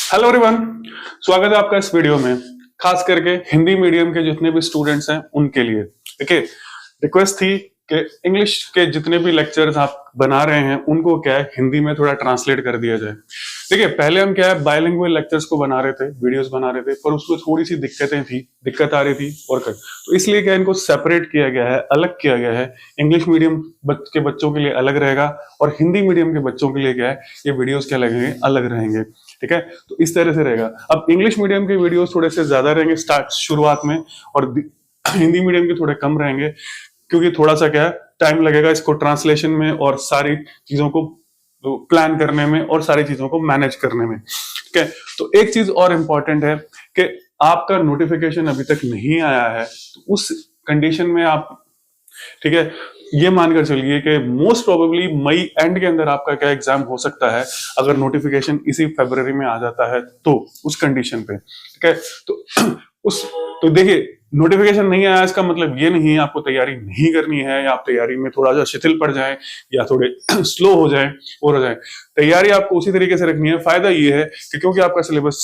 Hello everyone, स्वागत है आपका इस वीडियो में। खास करके हिंदी मीडियम के जितने भी स्टूडेंट्स हैं उनके लिए देखिए, रिक्वेस्ट थी कि इंग्लिश के जितने भी लेक्चर्स आप बना रहे हैं उनको क्या है हिंदी में थोड़ा ट्रांसलेट कर दिया जाए। देखिए, पहले हम क्या है बायलिंगुअल लेक्चर्स को बना रहे थे, वीडियोस बना रहे थे, पर उसमें थोड़ी सी दिक्कत आ रही थी और कर तो इसलिए क्या इनको सेपरेट किया गया है, अलग किया गया है। इंग्लिश मीडियम के बच्चों के लिए अलग रहेगा और हिंदी मीडियम के बच्चों के लिए क्या है ये वीडियोस क्या लगेंगे, अलग रहेंगे। ठीक है, तो इस तरह से रहेगा। अब इंग्लिश मीडियम के वीडियोस थोड़े से ज्यादा रहेंगे शुरुआत में, और हिंदी मीडियम के थोड़े कम रहेंगे, क्योंकि थोड़ा सा क्या है टाइम लगेगा इसको ट्रांसलेशन में और सारी चीजों को प्लान करने में और सारी चीजों को मैनेज करने में। ठीक है, तो एक चीज और इंपॉर्टेंट है कि आपका नोटिफिकेशन अभी तक नहीं आया है, तो उस कंडीशन में आप, ठीक है, ये मानकर चलिए कि मोस्ट प्रोबेबली मई एंड के अंदर आपका क्या एग्जाम हो सकता है, अगर नोटिफिकेशन इसी फरवरी में आ जाता है तो उस कंडीशन पे। ठीक है, तो देखिए, नोटिफिकेशन नहीं आया इसका मतलब ये नहीं है आपको तैयारी नहीं करनी है, या आप तैयारी में थोड़ा सा शिथिल पड़ जाए या थोड़े स्लो हो जाए और हो जाए। तैयारी आपको उसी तरीके से रखनी है। फायदा ये है कि क्योंकि आपका सिलेबस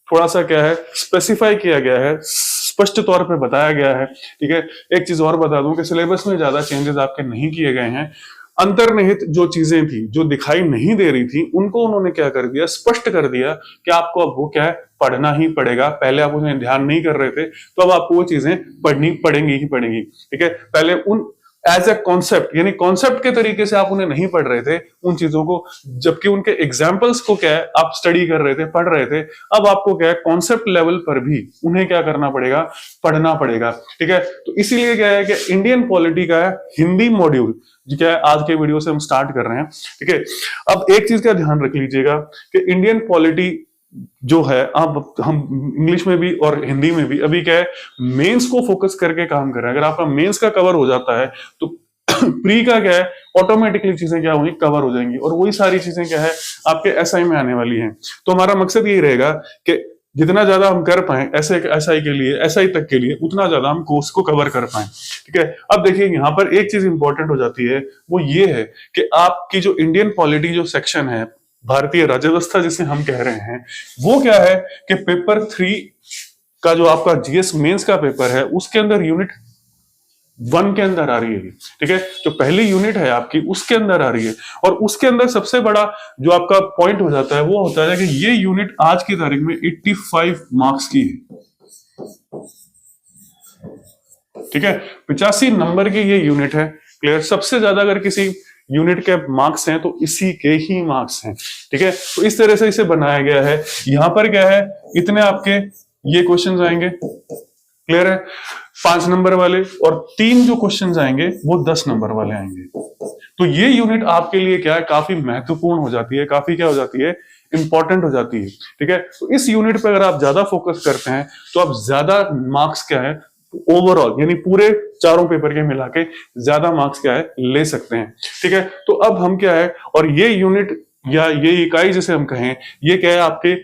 थोड़ा सा क्या है स्पेसिफाई किया गया है, स्पष्ट तौर पे बताया गया है। ठीक है, एक चीज और बता दूं कि सिलेबस में ज्यादा चेंजेस आपके नहीं किए गए हैं। अंतर्निहित जो चीजें थी, जो दिखाई नहीं दे रही थी, उनको उन्होंने क्या कर दिया, स्पष्ट कर दिया कि आपको अब वो क्या है पढ़ना ही पड़ेगा। पहले आप उसमें ध्यान नहीं कर रहे थे, तो अब आपको वो चीजें पढ़नी पड़ेंगी ही पड़ेंगी। ठीक है, पहले उन एज ए कॉन्सेप्ट, यानी कॉन्सेप्ट के तरीके से आप उन्हें नहीं पढ़ रहे थे उन चीजों को, जबकि उनके एग्जाम्पल्स को क्या है आप स्टडी कर रहे थे, पढ़ रहे थे। अब आपको क्या है कॉन्सेप्ट लेवल पर भी उन्हें क्या करना पड़ेगा, पढ़ना पड़ेगा। ठीक है, तो इसीलिए क्या है कि इंडियन पॉलिटी का हिंदी मॉड्यूल जो क्या है आज के वीडियो से हम स्टार्ट कर रहे हैं। ठीक है, अब एक चीज का ध्यान रख लीजिएगा कि इंडियन पॉलिटी जो है, अब हम इंग्लिश में भी और हिंदी में भी अभी क्या है मेंस को फोकस करके काम कर रहे हैं। अगर आपका मेंस का कवर हो जाता है तो प्री का क्या है ऑटोमेटिकली चीजें क्या होंगी, कवर हो जाएंगी, और वही सारी चीजें क्या है आपके एसआई में आने वाली हैं। तो हमारा मकसद यही रहेगा कि जितना ज्यादा हम कर पाए ऐसे एसआई के लिए, एसआई तक के लिए, उतना ज्यादा हम कोर्स को कवर कर पाए। ठीक है, अब देखिए यहाँ पर एक चीज इंपॉर्टेंट हो जाती है, वो ये है कि आपकी जो इंडियन पॉलिटी जो सेक्शन है, भारतीय राज्य व्यवस्था जिसे हम कह रहे हैं, वो क्या है कि पेपर 3 का जो आपका जीएस मेंस का पेपर है उसके अंदर यूनिट 1 के अंदर आ रही है। ठीक है, जो पहली यूनिट है आपकी उसके अंदर आ रही है, और उसके अंदर सबसे बड़ा जो आपका पॉइंट हो जाता है वो होता है कि ये यूनिट आज की तारीख में 85 मार्क्स की है। ठीक है, 85 नंबर की ये यूनिट है। क्लियर, सबसे ज्यादा अगर किसी यूनिट के मार्क्स हैं तो इसी के ही मार्क्स हैं। ठीक है, तो इस तरह से इसे बनाया गया है। यहां पर क्या है, इतने आपके ये क्वेश्चंस आएंगे, क्लियर है, 5 नंबर वाले, और 3 जो क्वेश्चंस आएंगे वो 10 नंबर वाले आएंगे। तो ये यूनिट आपके लिए क्या है काफी महत्वपूर्ण हो जाती है, काफी क्या हो जाती है, इंपॉर्टेंट हो जाती है। ठीक है, तो इस यूनिट पर अगर आप ज्यादा फोकस करते हैं तो आप ज्यादा मार्क्स क्या है ओवरऑल, यानी पूरे चारों पेपर के मिला के ज्यादा मार्क्स क्या है ले सकते हैं। ठीक है, तो अब हम क्या है, और ये यूनिट या ये इकाई जिसे हम कहें, ये क्या है आपके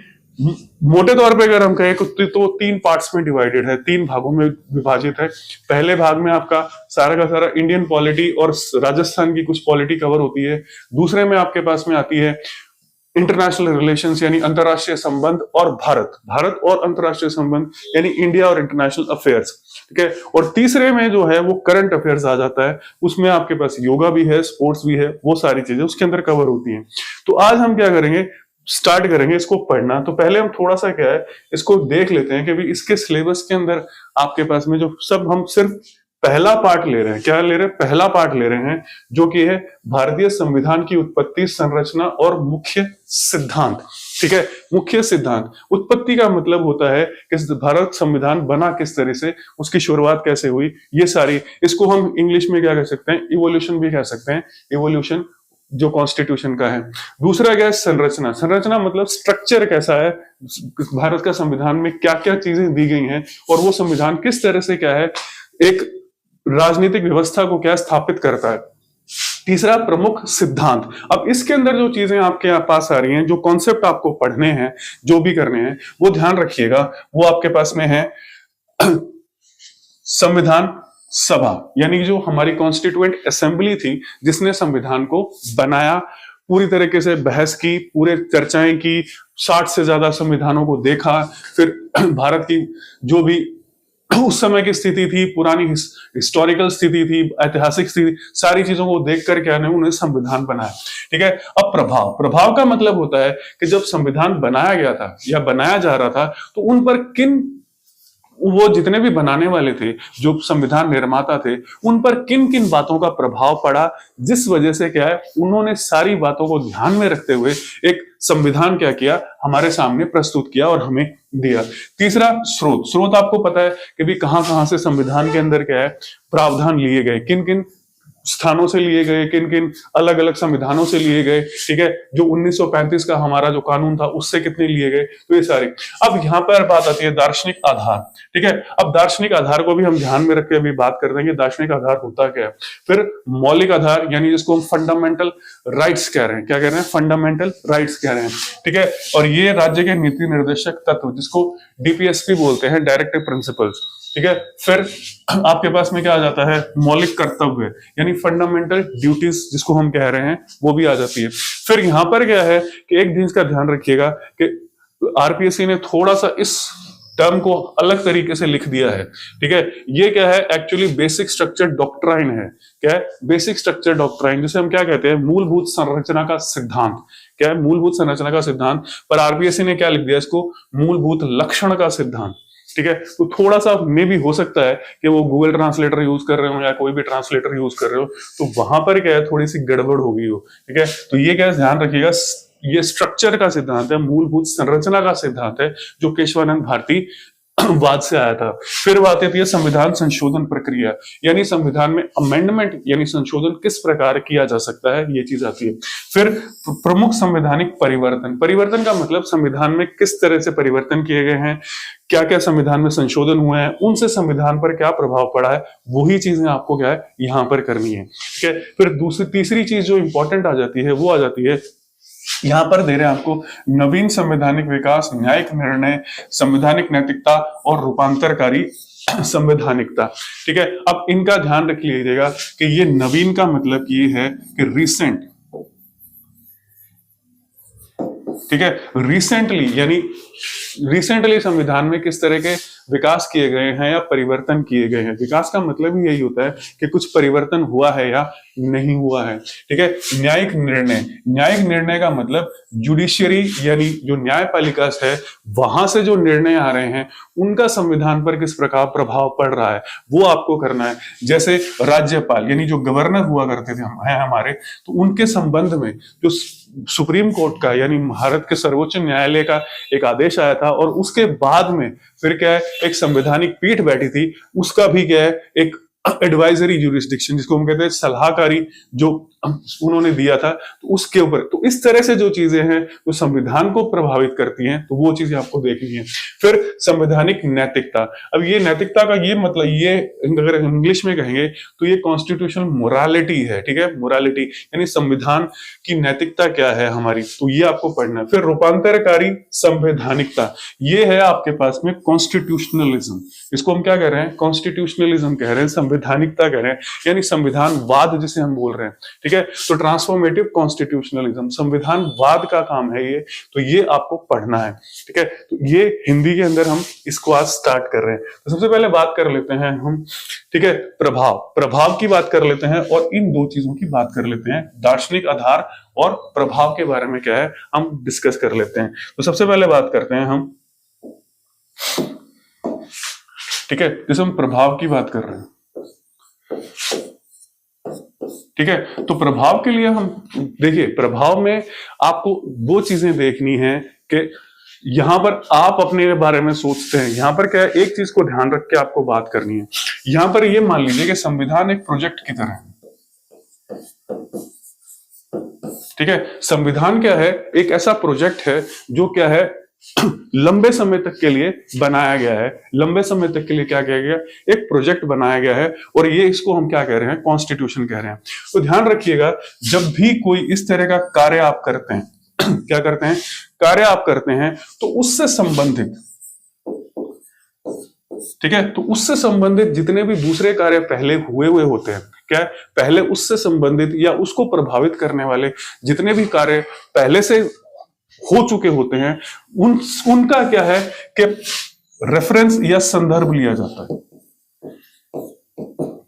मोटे तौर पे अगर हम कहें तो 3 पार्ट्स में डिवाइडेड है, 3 भागों में विभाजित है। पहले भाग में आपका सारा का सारा इंडियन पॉलिटी और राजस्थान की कुछ पॉलिटी कवर होती है। दूसरे में आपके पास में आती है इंटरनेशनल रिलेशंस, यानी अंतरराष्ट्रीय संबंध, और भारत और अंतरराष्ट्रीय संबंध यानी इंडिया और इंटरनेशनल अफेयर्स। ठीक है, और तीसरे में जो है वो करंट अफेयर्स आ जाता है, उसमें आपके पास योगा भी है, स्पोर्ट्स भी है, वो सारी चीजें उसके अंदर कवर होती हैं। तो आज हम क्या करेंगे, स्टार्ट करेंगे इसको पढ़ना। तो पहले हम थोड़ा सा क्या है इसको देख लेते हैं कि भी इसके सिलेबस के अंदर आपके पास में जो सब, हम सिर्फ पहला पार्ट ले रहे हैं। क्या ले रहे हैं, पहला पार्ट ले रहे हैं, जो कि है भारतीय संविधान की उत्पत्ति, संरचना और मुख्य सिद्धांत। ठीक है, मुख्य सिद्धांत, उत्पत्ति का मतलब होता है कि भारत संविधान बना किस तरह से, उसकी शुरुआत कैसे हुई, ये सारी, इसको हम इंग्लिश में क्या कह सकते हैं, इवोल्यूशन भी कह सकते हैं, इवोल्यूशन जो कॉन्स्टिट्यूशन का है। दूसरा क्या है, संरचना। संरचना मतलब स्ट्रक्चर कैसा है, भारत का संविधान में क्या क्या चीजें दी गई हैं, और वो संविधान किस तरह से क्या है एक राजनीतिक व्यवस्था को क्या स्थापित करता है। तीसरा प्रमुख सिद्धांत। अब इसके अंदर जो चीजें आपके पास आ रही हैं, जो कॉन्सेप्ट आपको पढ़ने हैं, जो भी करने हैं, वो ध्यान रखिएगा, वो आपके पास में है संविधान सभा, यानी जो हमारी कॉन्स्टिट्यूएंट असेंबली थी जिसने संविधान को बनाया, पूरी तरीके से बहस की, पूरे चर्चाएं की, 60 से ज्यादा संविधानों को देखा, फिर भारत की जो भी उस समय की स्थिति थी, पुरानी हिस्टोरिकल स्थिति थी, ऐतिहासिक स्थिति, सारी चीजों को देख कर क्या उन्होंने संविधान बनाया। ठीक है। अब प्रभाव, प्रभाव का मतलब होता है कि जब संविधान बनाया गया था या बनाया जा रहा था तो उन पर किन, वो जितने भी बनाने वाले थे, जो संविधान निर्माता थे, उन पर किन किन बातों का प्रभाव पड़ा, जिस वजह से क्या है उन्होंने सारी बातों को ध्यान में रखते हुए एक संविधान क्या किया, हमारे सामने प्रस्तुत किया और हमें दिया। तीसरा स्रोत, स्रोत आपको पता है कि भी कहां कहां से संविधान के अंदर क्या है प्रावधान लिए गए, किन किन स्थानों से लिए गए, किन किन अलग अलग संविधानों से लिए गए। ठीक है। जो 1935 का हमारा जो कानून था उससे कितने लिए गए, तो ये सारे। अब यहाँ पर बात आती है दार्शनिक आधार। ठीक है। अब दार्शनिक आधार को भी हम ध्यान में रख के अभी बात कर देंगे, दार्शनिक आधार होता क्या है। फिर मौलिक आधार, यानी जिसको हम फंडामेंटल राइट्स कह रहे हैं, क्या कह रहे हैं, फंडामेंटल राइट्स कह रहे हैं। ठीक है। और ये राज्य के नीति निर्देशक तत्व, जिसको डीपीएसपी बोलते हैं, डायरेक्टिव प्रिंसिपल्स। ठीक है। फिर आपके पास में क्या आ जाता है, मौलिक कर्तव्य, यानी फंडामेंटल ड्यूटीज जिसको हम कह रहे हैं, वो भी आ जाती है। फिर यहां पर क्या है कि एक चीज का ध्यान रखिएगा कि आरपीएससी ने थोड़ा सा इस टर्म को अलग तरीके से लिख दिया है। ठीक है। ये क्या है, एक्चुअली बेसिक स्ट्रक्चर डॉक्ट्राइन है। क्या है, बेसिक स्ट्रक्चर डॉक्ट्राइन, जिसे हम क्या कहते हैं, मूलभूत संरचना का सिद्धांत। क्या है, मूलभूत संरचना का सिद्धांत। पर आरपीएससी ने क्या लिख दिया इसको, मूलभूत लक्षण का सिद्धांत। ठीक है। तो थोड़ा सा मे भी हो सकता है कि वो गूगल ट्रांसलेटर यूज कर रहे हो या कोई भी ट्रांसलेटर यूज कर रहे हो, तो वहां पर क्या है थोड़ी सी गड़बड़ हो गई हो। ठीक है। तो ये क्या ध्यान रखिएगा, ये स्ट्रक्चर का सिद्धांत है, मूलभूत संरचना का सिद्धांत है, जो केशवानंद भारती वाद से आया था। फिर बात आती है संविधान संशोधन प्रक्रिया, यानी संविधान में अमेंडमेंट यानी संशोधन किस प्रकार किया जा सकता है, ये चीज आती है। फिर प्रमुख संवैधानिक परिवर्तन, परिवर्तन का मतलब संविधान में किस तरह से परिवर्तन किए गए हैं, क्या क्या संविधान में संशोधन हुए हैं, उनसे संविधान पर क्या प्रभाव पड़ा है, वही चीजें आपको क्या है यहां पर करनी है। ठीक है। फिर तीसरी चीज जो इंपॉर्टेंट आ जाती है, वो आ जाती है यहां पर दे रहे हैं आपको, नवीन संवैधानिक विकास, न्यायिक निर्णय, संवैधानिक नैतिकता और रूपांतरकारी संवैधानिकता। ठीक है। अब इनका ध्यान रख लीजिएगा कि ये नवीन का मतलब ये है कि रिसेंट। ठीक है। रिसेंटली, यानी रिसेंटली संविधान में किस तरह के विकास किए गए हैं या परिवर्तन किए गए हैं। विकास का मतलब ही यही होता है कि कुछ परिवर्तन हुआ है या नहीं हुआ है। ठीक है। न्यायिक निर्णय, न्यायिक निर्णय का मतलब जुडिशियरी यानी जो न्यायपालिका है, वहां से जो निर्णय आ रहे हैं उनका संविधान पर किस प्रकार प्रभाव पड़ रहा है, वो आपको करना है। जैसे राज्यपाल यानी जो गवर्नर हुआ करते थे हमारे, तो उनके संबंध में जो सुप्रीम कोर्ट का यानी भारत के सर्वोच्च न्यायालय का एक आदेश आया था, और उसके बाद में फिर क्या है एक संवैधानिक पीठ बैठी थी, उसका भी क्या है एक एडवाइजरी ज्यूरिसडिक्शन, जिसको हम कहते हैं सलाहकारी, जो उन्होंने दिया था, तो उसके ऊपर। तो इस तरह से जो चीजें हैं जो संविधान को प्रभावित करती हैं, तो वो चीजें आपको देखनी है। फिर संवैधानिक नैतिकता, अब ये नैतिकता का ये मतलब, ये अगर इंग्लिश में कहेंगे तो ये कॉन्स्टिट्यूशनल मोरालिटी है। ठीक है। मोरालिटी यानी संविधान की नैतिकता क्या है हमारी, तो ये आपको पढ़ना है। फिर रूपांतरकारी संवैधानिकता, ये है आपके पास में कॉन्स्टिट्यूशनलिज्म, इसको हम क्या कह रहे हैं, कॉन्स्टिट्यूशनलिज्म कह रहे हैं, संवैधानिकता कह रहे हैं, यानी संविधानवाद जिसे हम बोल रहे हैं। ठीक है। तो ट्रांसफॉर्मेटिव कॉन्स्टिट्यूशनलिज्म, संविधानवाद का काम है ये, तो ये आपको पढ़ना है। ठीक है। तो ये हिंदी के अंदर हम इसको आज स्टार्ट कर रहे हैं। तो सबसे पहले बात कर लेते हैं हम, ठीक है, प्रभाव, प्रभाव की बात कर लेते हैं, और इन दो चीजों की बात कर लेते हैं, दार्शनिक आधार और प्रभाव के बारे में क्या है हम डिस्कस कर लेते हैं। तो सबसे पहले बात करते हैं हम, ठीक है, जैसे हम प्रभाव की बात कर रहे हैं। ठीक है। तो प्रभाव के लिए हम देखिए, प्रभाव में आपको दो चीजें देखनी है कि यहां पर आप अपने बारे में सोचते हैं, यहां पर क्या है एक चीज को ध्यान रख के आपको बात करनी है। यहां पर ये मान लीजिए कि संविधान एक प्रोजेक्ट की तरह है। ठीक है। संविधान क्या है, एक ऐसा प्रोजेक्ट है जो क्या है लंबे समय तक के लिए बनाया गया है। लंबे समय तक के लिए क्या किया गया, एक प्रोजेक्ट बनाया गया है, और ये इसको हम क्या कह रहे हैं, कॉन्स्टिट्यूशन कह रहे हैं। तो ध्यान रखिएगा, जब भी कोई इस तरह का कार्य आप करते हैं क्या करते हैं, कार्य आप करते हैं, तो उससे संबंधित ठीक है, तो उससे संबंधित जितने भी दूसरे कार्य पहले हुए होते हैं, क्या है, पहले उससे संबंधित या उसको प्रभावित करने वाले जितने भी कार्य पहले से हो चुके होते हैं, उनका क्या है कि रेफरेंस या संदर्भ लिया जाता है।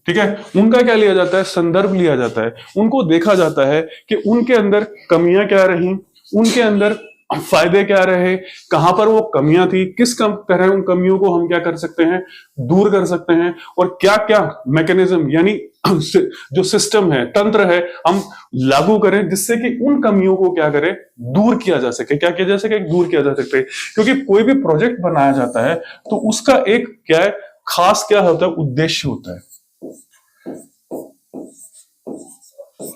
ठीक है, उनका क्या लिया जाता है, संदर्भ लिया जाता है। उनको देखा जाता है कि उनके अंदर कमियां क्या रही, उनके अंदर फायदे क्या रहे, कहां पर वो कमियां थी, किस तरह उन कमियों को हम क्या कर सकते हैं, दूर कर सकते हैं, और क्या क्या मैकेनिज्म यानी जो सिस्टम है, तंत्र है, हम लागू करें जिससे कि उन कमियों को क्या करें, दूर किया जा सके। क्या किया जा सके, दूर किया जा सकते। क्योंकि कोई भी प्रोजेक्ट बनाया जाता है तो उसका एक क्या है, खास क्या होता है, उद्देश्य होता है।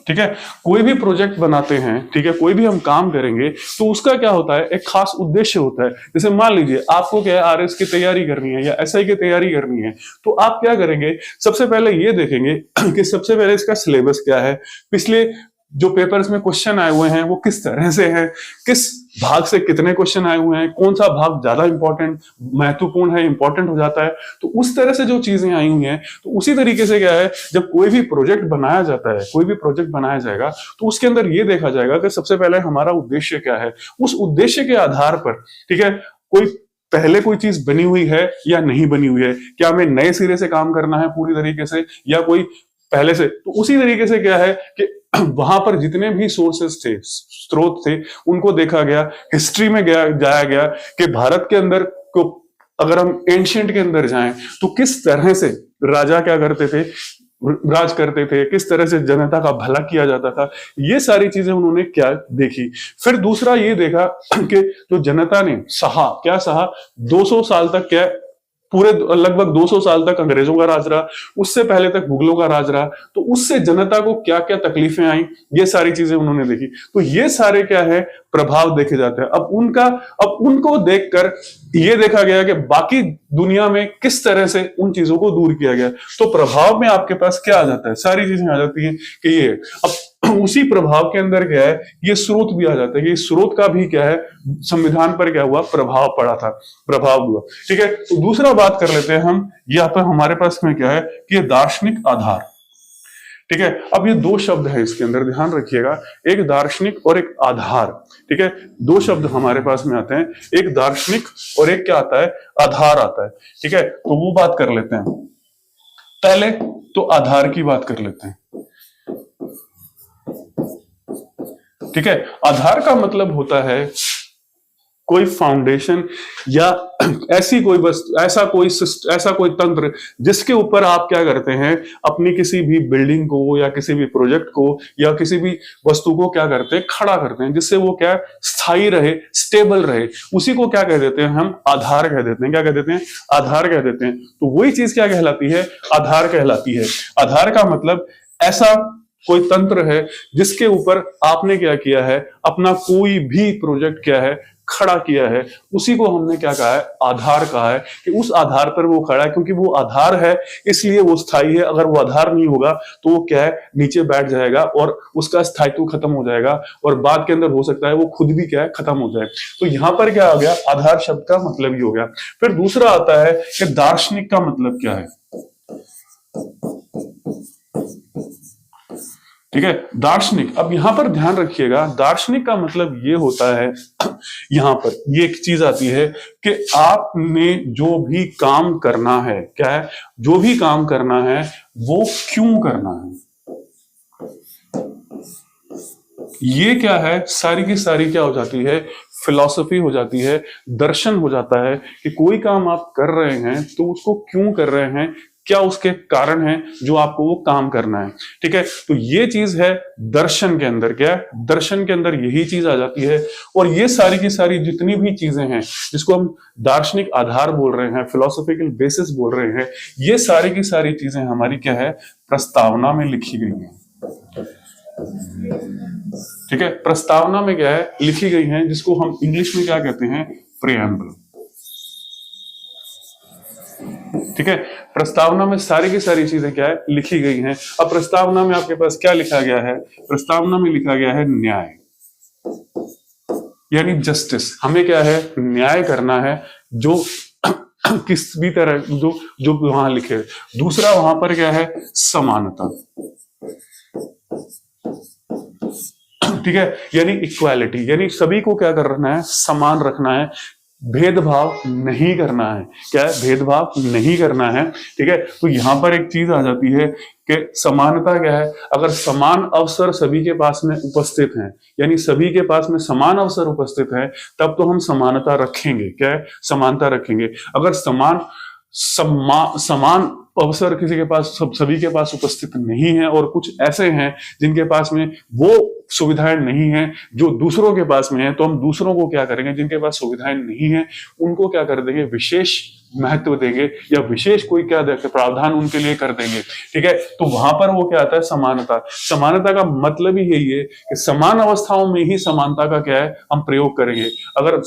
ठीक है, कोई भी प्रोजेक्ट बनाते हैं, ठीक है, कोई भी हम काम करेंगे तो उसका क्या होता है, एक खास उद्देश्य होता है। जैसे मान लीजिए आपको क्या है, आरएस की तैयारी करनी है या एसआई की तैयारी करनी है, तो आप क्या करेंगे, सबसे पहले ये देखेंगे कि सबसे पहले इसका सिलेबस क्या है, पिछले जो पेपर्स में क्वेश्चन आए हुए हैं वो किस तरह से हैं, किस भाग से कितने क्वेश्चन आए हुए हैं, कौन सा भाग ज्यादा इंपॉर्टेंट महत्वपूर्ण है, इंपॉर्टेंट हो जाता है। तो उस तरह से जो चीजें आई हुई हैं, तो उसी तरीके से क्या है, जब कोई भी प्रोजेक्ट बनाया जाता है, कोई भी प्रोजेक्ट बनाया जाएगा तो उसके अंदर ये देखा जाएगा कि सबसे पहले हमारा उद्देश्य क्या है। उस उद्देश्य के आधार पर, ठीक है, पहले कोई चीज बनी हुई है या नहीं बनी हुई है, क्या हमें नए सिरे से काम करना है पूरी तरीके से, या कोई पहले से, तो उसी तरीके से क्या है कि वहां पर जितने भी सोर्सेस थे, स्रोत थे, उनको देखा गया, हिस्ट्री में जाया गया कि भारत के अंदर को अगर हम एंशिएंट के अंदर जाएं तो किस तरह से राजा क्या करते थे, राज करते थे, किस तरह से जनता का भला किया जाता था, ये सारी चीजें उन्होंने क्या देखी। फिर दूसरा ये देखा कि जो जनता ने सहा, क्या सहा, 200 साल तक क्या पूरे लगभग 200 साल तक अंग्रेजों का राज रहा, उससे पहले तक मुगलों का राज रहा, तो उससे जनता को क्या क्या तकलीफें आई, ये सारी चीजें उन्होंने देखी। तो ये सारे क्या है, प्रभाव देखे जाते हैं। अब उनको देखकर ये देखा गया कि बाकी दुनिया में किस तरह से उन चीजों को दूर किया गया। तो प्रभाव में आपके पास क्या आ जाता है, सारी चीजें आ जाती है कि ये अब उसी प्रभाव के अंदर क्या है, ये स्रोत भी आ जाता है। ये स्रोत का भी क्या है, संविधान पर क्या हुआ, प्रभाव पड़ा था, प्रभाव हुआ। ठीक है, तो दूसरा बात कर लेते हैं हम, यहाँ पर हमारे पास में क्या है कि ये दार्शनिक आधार। ठीक है, अब ये दो शब्द है इसके अंदर, ध्यान रखिएगा, एक दार्शनिक और एक आधार। ठीक है, दो शब्द हमारे पास में आते हैं, एक दार्शनिक और एक क्या आता है, आधार आता है। ठीक है, तो वो बात कर लेते हैं। पहले तो आधार की बात कर लेते हैं। ठीक है, आधार का मतलब होता है कोई फाउंडेशन या ऐसी कोई वस्तु, ऐसा कोई तंत्र जिसके ऊपर आप क्या करते हैं, अपनी किसी भी बिल्डिंग को या किसी भी प्रोजेक्ट को या किसी भी वस्तु को क्या करते हैं, खड़ा करते हैं, जिससे वो क्या स्थायी रहे, स्टेबल रहे। उसी को क्या कह देते हैं, हम आधार कह देते हैं। क्या कह देते हैं, आधार कह देते हैं। तो वही चीज क्या कहलाती है, आधार कहलाती है। आधार का मतलब ऐसा कोई तंत्र है जिसके ऊपर आपने क्या किया है, अपना कोई भी प्रोजेक्ट क्या है, खड़ा किया है, उसी को हमने क्या कहा है, आधार कहा है। कि उस आधार पर वो खड़ा है, क्योंकि वो आधार है इसलिए वो स्थायी है। अगर वो आधार नहीं होगा तो वो क्या है, नीचे बैठ जाएगा और उसका स्थायित्व खत्म हो जाएगा, और बाद के अंदर हो सकता है वो खुद भी क्या है, खत्म हो जाए। तो यहां पर क्या आ गया, आधार शब्द का मतलब ही हो गया। फिर दूसरा आता है कि दार्शनिक का मतलब क्या है। ठीक है, दार्शनिक, अब यहां पर ध्यान रखिएगा, दार्शनिक का मतलब ये होता है, यहां पर ये एक चीज आती है कि आपने जो भी काम करना है, क्या है, जो भी काम करना है वो क्यों करना है। ये क्या है, सारी की सारी क्या हो जाती है, फिलॉसफी हो जाती है, दर्शन हो जाता है कि कोई काम आप कर रहे हैं तो उसको क्यों कर रहे हैं, क्या उसके कारण है जो आपको वो काम करना है। ठीक है, तो ये चीज है दर्शन के अंदर, क्या है, दर्शन के अंदर यही चीज आ जाती है। और ये सारी की सारी जितनी भी चीजें हैं जिसको हम दार्शनिक आधार बोल रहे हैं, फिलोसॉफिकल बेसिस बोल रहे हैं, ये सारी की सारी चीजें हमारी क्या है, प्रस्तावना में लिखी गई हैं। ठीक है, प्रस्तावना में क्या है, लिखी गई हैं, जिसको हम इंग्लिश में क्या कहते हैं, प्रीएम्बल। ठीक है, प्रस्तावना में सारी की सारी चीजें क्या है, लिखी गई हैं। अब प्रस्तावना में आपके पास क्या लिखा गया है, प्रस्तावना में लिखा गया है न्याय, यानी जस्टिस। हमें क्या है, न्याय करना है, जो किस भी तरह जो जो वहां लिखे। दूसरा वहां पर क्या है, समानता, ठीक है, यानी इक्वालिटी, यानी सभी को क्या करना है, समान रखना है, भेदभाव नहीं करना है। क्या है, भेदभाव नहीं करना है, ठीक है। तो यहां पर एक चीज आ जाती है कि समानता क्या है, अगर समान अवसर सभी के पास में उपस्थित हैं, यानी सभी के पास में समान अवसर उपस्थित है, तब तो हम समानता रखेंगे। क्या है, समानता रखेंगे। अगर समान अवसर किसी के पास, सभी के पास उपस्थित नहीं है और कुछ ऐसे हैं जिनके पास में वो सुविधाएं नहीं है जो दूसरों के पास में है, तो हम दूसरों को क्या करेंगे, जिनके पास सुविधाएं नहीं है उनको क्या कर देंगे, विशेष महत्व देंगे या विशेष कोई क्या प्रावधान उनके लिए कर देंगे, ठीक है। तो वहां पर वो क्या आता है, समानता। समानता का मतलब ही यही है कि समान अवस्थाओं में ही समानता का क्या है, हम प्रयोग करेंगे। अगर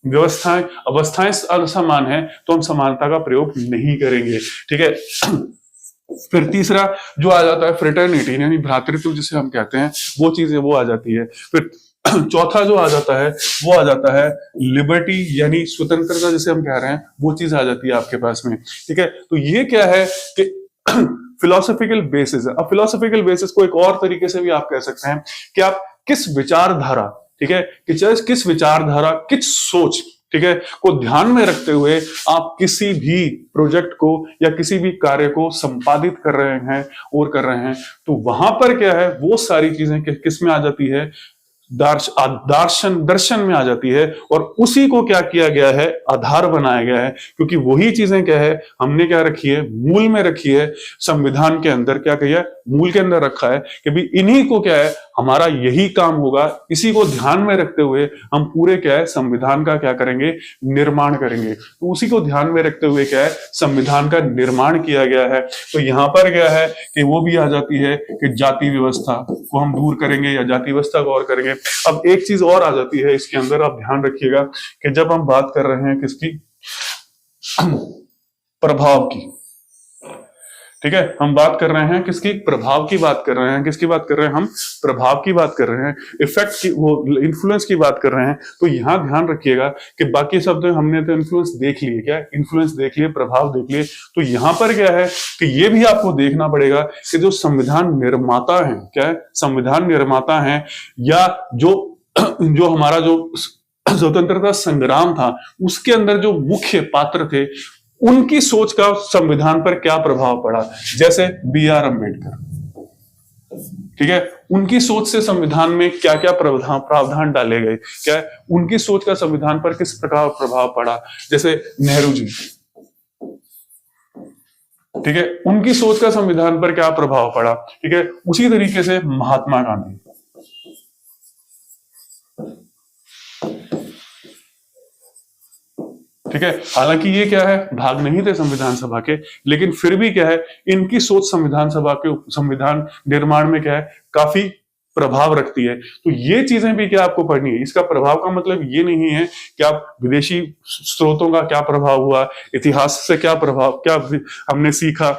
अवस्थाएं असमान है तो हम समानता का प्रयोग नहीं करेंगे, ठीक है। फिर तीसरा जो आ जाता है फ्रेटर्निटी, यानी भ्रातृत्व जिसे हम कहते हैं, वो चीजें वो आ जाती है। फिर चौथा जो आ जाता है वो आ जाता है लिबर्टी, यानी स्वतंत्रता जिसे हम कह रहे हैं, वो चीज आ जाती है आपके पास में, ठीक है। तो ये क्या है कि फिलोसॉफिकल बेसिस है। अब फिलोसॉफिकल बेसिस को एक और तरीके से भी आप कह सकते हैं कि आप किस विचारधारा, ठीक है, कि किस विचारधारा, किस सोच, ठीक है, को ध्यान में रखते हुए आप किसी भी प्रोजेक्ट को या किसी भी कार्य को संपादित कर रहे हैं और कर रहे हैं, तो वहां पर क्या है, वो सारी चीजें किस में आ जाती है, दर्शन में आ जाती है। और उसी को क्या किया गया है, आधार बनाया गया है, क्योंकि वही चीजें क्या है, हमने क्या रखी है, मूल में रखी है, संविधान के अंदर क्या किया, मूल के अंदर रखा है कि भी इन्हीं को क्या है, हमारा यही काम होगा, इसी को ध्यान में रखते हुए हम पूरे क्या है, संविधान का क्या करेंगे, निर्माण करेंगे। तो उसी को ध्यान में रखते हुए क्या है, संविधान का निर्माण किया गया है। तो यहां पर क्या है कि वो भी आ जाती है कि जाति व्यवस्था को हम दूर करेंगे या जाति व्यवस्था को और करेंगे। अब एक चीज और आ जाती है इसके अंदर, आप ध्यान रखिएगा कि जब हम बात कर रहे हैं किसकी, प्रभाव की, ठीक है, हम बात कर रहे हैं किसकी, प्रभाव की बात कर रहे हैं, किसकी बात कर रहे हैं, हम प्रभाव की बात कर रहे हैं, इफेक्ट की, वो इन्फ्लुएंस की बात कर रहे हैं। तो यहां ध्यान रखिएगा कि बाकी शब्द हमने तो इन्फ्लुएंस देख लिए, क्या इन्फ्लुएंस देख लिए, प्रभाव देख लिए, तो यहां पर क्या है कि ये भी आपको देखना पड़ेगा कि जो संविधान निर्माता है, क्या है, संविधान निर्माता है, या जो हमारा जो स्वतंत्रता संग्राम था उसके अंदर जो मुख्य पात्र थे, उनकी सोच का संविधान पर क्या प्रभाव पड़ा। जैसे बी.आर. अम्बेडकर, ठीक है, उनकी सोच से संविधान में क्या क्या प्रावधान डाले गए, क्या है, उनकी सोच का संविधान पर किस प्रकार प्रभाव पड़ा। जैसे नेहरू जी, ठीक है, उनकी सोच का संविधान पर क्या प्रभाव पड़ा, ठीक है। उसी तरीके से महात्मा गांधी, ठीक है, हालांकि ये क्या है, भाग नहीं थे संविधान सभा के, लेकिन फिर भी क्या है, इनकी सोच संविधान सभा के संविधान निर्माण में क्या है, काफी प्रभाव रखती है। तो ये चीजें भी क्या आपको पढ़नी है। इसका प्रभाव का मतलब ये नहीं है कि आप विदेशी स्रोतों का क्या प्रभाव हुआ, इतिहास से क्या प्रभाव, क्या हमने सीखा,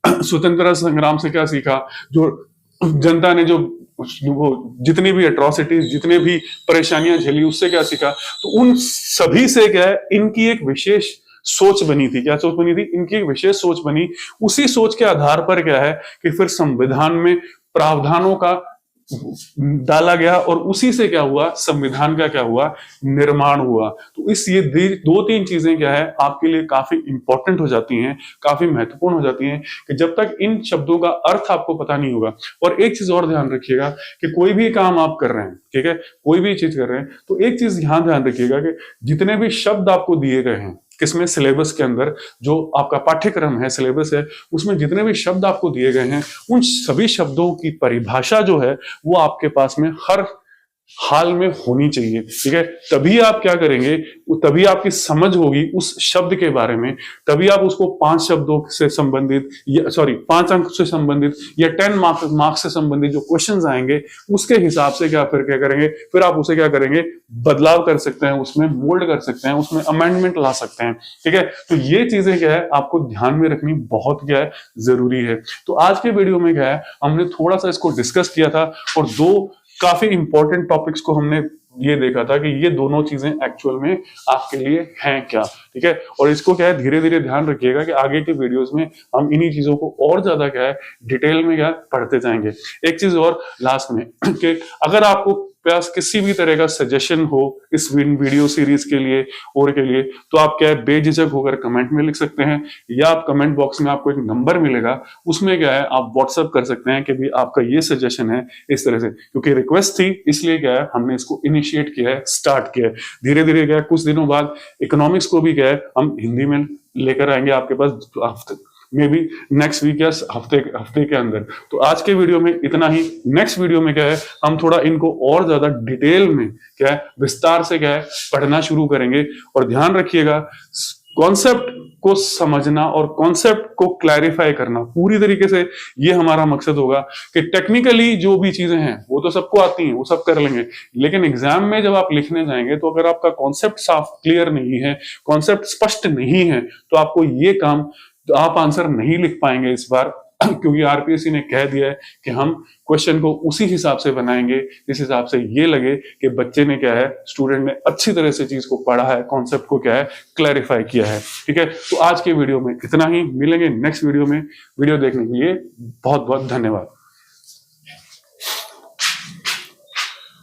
स्वतंत्रता संग्राम से क्या सीखा, जो जनता ने जो वो जितनी भी एट्रोसिटीज, जितने भी परेशानियां झेली, उससे क्या सीखा। तो उन सभी से क्या है, इनकी एक विशेष सोच बनी थी। क्या सोच बनी थी, इनकी एक विशेष सोच बनी। उसी सोच के आधार पर क्या है कि फिर संविधान में प्रावधानों का डाला गया और उसी से क्या हुआ, संविधान का क्या हुआ, निर्माण हुआ। तो इस ये दो तीन चीजें क्या है आपके लिए काफी इंपॉर्टेंट हो जाती हैं, काफी महत्वपूर्ण हो जाती हैं, कि जब तक इन शब्दों का अर्थ आपको पता नहीं होगा। और एक चीज और ध्यान रखिएगा कि कोई भी काम आप कर रहे हैं, ठीक है, कोई भी चीज कर रहे हैं, तो एक चीज ध्यान रखिएगा कि जितने भी शब्द आपको दिए गए हैं, किसमें, सिलेबस के अंदर, जो आपका पाठ्यक्रम है, सिलेबस है, उसमें जितने भी शब्द आपको दिए गए हैं, उन सभी शब्दों की परिभाषा जो है वो आपके पास में हर हाल में होनी चाहिए, ठीक है। तभी आप क्या करेंगे, तभी आपकी समझ होगी उस शब्द के बारे में, तभी आप उसको 5 शब्दों से संबंधित, या 5 अंक से संबंधित या 10 मार्क्स से संबंधित जो क्वेश्चंस आएंगे, उसके हिसाब से क्या करेंगे, फिर आप उसे क्या करेंगे, बदलाव कर सकते हैं, उसमें मोल्ड कर सकते हैं, उसमें अमेंडमेंट ला सकते हैं, ठीक है। तो ये चीजें क्या है आपको ध्यान में रखनी बहुत क्या है, जरूरी है। तो आज के वीडियो में क्या है, हमने थोड़ा सा इसको डिस्कस किया था और 2 काफी इंपॉर्टेंट टॉपिक्स को हमने ये देखा था कि ये दोनों चीजें एक्चुअल में आपके लिए हैं क्या, ठीक है। और इसको क्या है, धीरे धीरे ध्यान रखिएगा कि आगे के वीडियोस में हम इन्हीं चीजों को और ज्यादा क्या है डिटेल में क्या पढ़ते जाएंगे। एक चीज और लास्ट में कि अगर आपको पास किसी भी तरह का सजेशन हो इस वीडियो सीरीज के लिए और के लिए, तो आप क्या है बेझिझक होकर कमेंट में लिख सकते हैं, या आप कमेंट बॉक्स में आपको एक नंबर मिलेगा, उसमें क्या है आप व्हाट्सएप कर सकते हैं कि भी आपका ये सजेशन है इस तरह से। क्योंकि रिक्वेस्ट थी इसलिए क्या है हमने इसको इनिशिएट किया है, स्टार्ट किया है। धीरे धीरे क्या है कुछ दिनों बाद इकोनॉमिक्स को भी क्या है हम हिंदी में लेकर आएंगे आपके पास, मे बी नेक्स्ट वीक या हफ्ते के अंदर। तो आज के वीडियो में इतना ही। नेक्स्ट वीडियो में क्या है हम थोड़ा इनको और ज्यादा डिटेल में क्या है विस्तार से क्या है पढ़ना शुरू करेंगे। और ध्यान रखिएगा कॉन्सेप्ट को समझना और कॉन्सेप्ट को क्लैरिफाई करना पूरी तरीके से, ये हमारा मकसद होगा कि टेक्निकली जो भी चीजें हैं वो तो सबको आती हैं, वो सब कर लेंगे, लेकिन एग्जाम में जब आप लिखने जाएंगे तो अगर आपका कॉन्सेप्ट साफ क्लियर नहीं है, कॉन्सेप्ट स्पष्ट नहीं है, तो आपको ये काम, तो आप आंसर नहीं लिख पाएंगे इस बार क्योंकि आरपीएससी ने कह दिया है कि हम क्वेश्चन को उसी हिसाब से बनाएंगे जिस हिसाब से ये लगे कि बच्चे ने क्या है, स्टूडेंट ने अच्छी तरह से चीज को पढ़ा है, कॉन्सेप्ट को क्या है क्लैरिफाई किया है, ठीक है। तो आज के वीडियो में इतना ही, मिलेंगे नेक्स्ट वीडियो में। वीडियो देखने के लिए बहुत बहुत धन्यवाद।